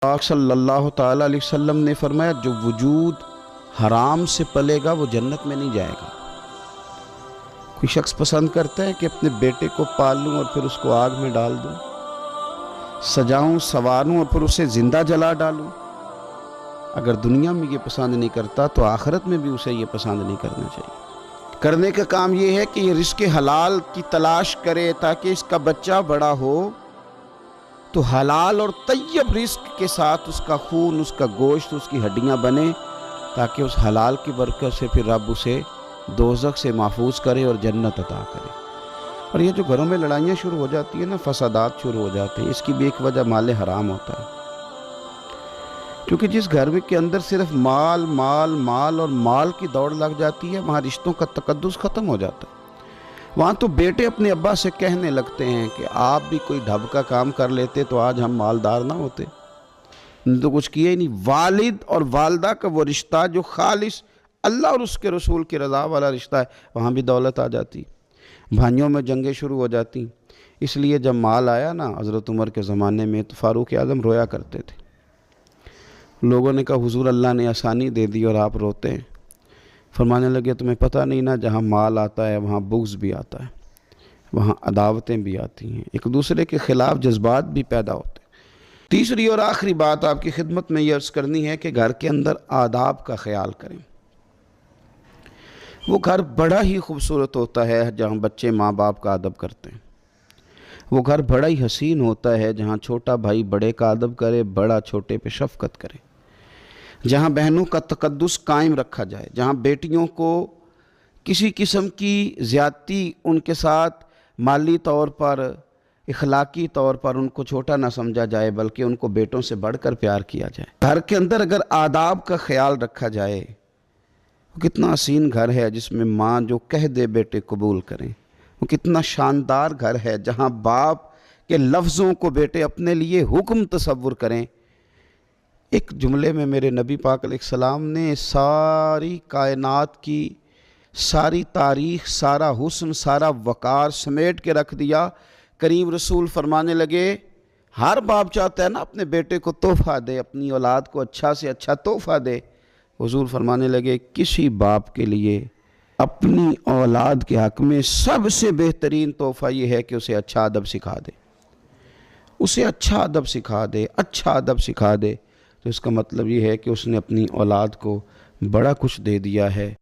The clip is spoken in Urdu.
پاک صلی اللہ تعالیٰ علیہ وسلم نے فرمایا جو وجود حرام سے پلے گا وہ جنت میں نہیں جائے گا۔ کوئی شخص پسند کرتا ہے کہ اپنے بیٹے کو پال لوں اور پھر اس کو آگ میں ڈال دوں، سجاؤں سنواروں اور پھر اسے زندہ جلا ڈالوں؟ اگر دنیا میں یہ پسند نہیں کرتا تو آخرت میں بھی اسے یہ پسند نہیں کرنا چاہیے۔ کرنے کا کام یہ ہے کہ یہ رزق حلال کی تلاش کرے تاکہ اس کا بچہ بڑا ہو تو حلال اور طیب رزق کے ساتھ اس کا خون، اس کا گوشت، اس کی ہڈیاں بنے، تاکہ اس حلال کی برکت سے پھر رب اسے دوزخ سے محفوظ کرے اور جنت عطا کرے۔ اور یہ جو گھروں میں لڑائیاں شروع ہو جاتی ہیں نا، فسادات شروع ہو جاتے ہیں، اس کی بھی ایک وجہ مال حرام ہوتا ہے۔ کیونکہ جس گھر میں کے اندر صرف مال مال مال اور مال کی دوڑ لگ جاتی ہے، وہاں رشتوں کا تقدس ختم ہو جاتا ہے۔ وہاں تو بیٹے اپنے ابا سے کہنے لگتے ہیں کہ آپ بھی کوئی ڈھب کا کام کر لیتے تو آج ہم مالدار نہ ہوتے، تو کچھ کیا ہی نہیں۔ والد اور والدہ کا وہ رشتہ جو خالص اللہ اور اس کے رسول کی رضا والا رشتہ ہے، وہاں بھی دولت آ جاتی، بھائیوں میں جنگیں شروع ہو جاتی۔ اس لیے جب مال آیا نا حضرت عمر کے زمانے میں تو فاروق اعظم رویا کرتے تھے۔ لوگوں نے کہا حضور اللہ نے آسانی دے دی اور آپ روتے ہیں۔ فرمانے لگے تمہیں پتہ نہیں نا، جہاں مال آتا ہے وہاں بغض بھی آتا ہے، وہاں عداوتیں بھی آتی ہیں، ایک دوسرے کے خلاف جذبات بھی پیدا ہوتے ہیں۔ تیسری اور آخری بات آپ کی خدمت میں یہ عرض کرنی ہے کہ گھر کے اندر آداب کا خیال کریں۔ وہ گھر بڑا ہی خوبصورت ہوتا ہے جہاں بچے ماں باپ کا ادب کرتے ہیں۔ وہ گھر بڑا ہی حسین ہوتا ہے جہاں چھوٹا بھائی بڑے کا ادب کرے، بڑا چھوٹے پہ شفقت کرے، جہاں بہنوں کا تقدس قائم رکھا جائے، جہاں بیٹیوں کو کسی قسم کی زیادتی ان کے ساتھ مالی طور پر، اخلاقی طور پر ان کو چھوٹا نہ سمجھا جائے، بلکہ ان کو بیٹوں سے بڑھ کر پیار کیا جائے۔ گھر کے اندر اگر آداب کا خیال رکھا جائے، وہ کتنا حسین گھر ہے جس میں ماں جو کہہ دے بیٹے قبول کریں۔ وہ کتنا شاندار گھر ہے جہاں باپ کے لفظوں کو بیٹے اپنے لیے حکم تصور کریں۔ ایک جملے میں میرے نبی پاک علیہ السلام نے ساری کائنات کی ساری تاریخ، سارا حسن، سارا وقار سمیٹ کے رکھ دیا۔ کریم رسول فرمانے لگے ہر باپ چاہتا ہے نا اپنے بیٹے کو تحفہ دے، اپنی اولاد کو اچھا سے اچھا تحفہ دے۔ حضور فرمانے لگے کسی باپ کے لیے اپنی اولاد کے حق میں سب سے بہترین تحفہ یہ ہے کہ اسے اچھا ادب سکھا دے، اسے اچھا ادب سکھا دے، اچھا ادب سکھا دے۔ تو اس کا مطلب یہ ہے کہ اس نے اپنی اولاد کو بڑا کچھ دے دیا ہے۔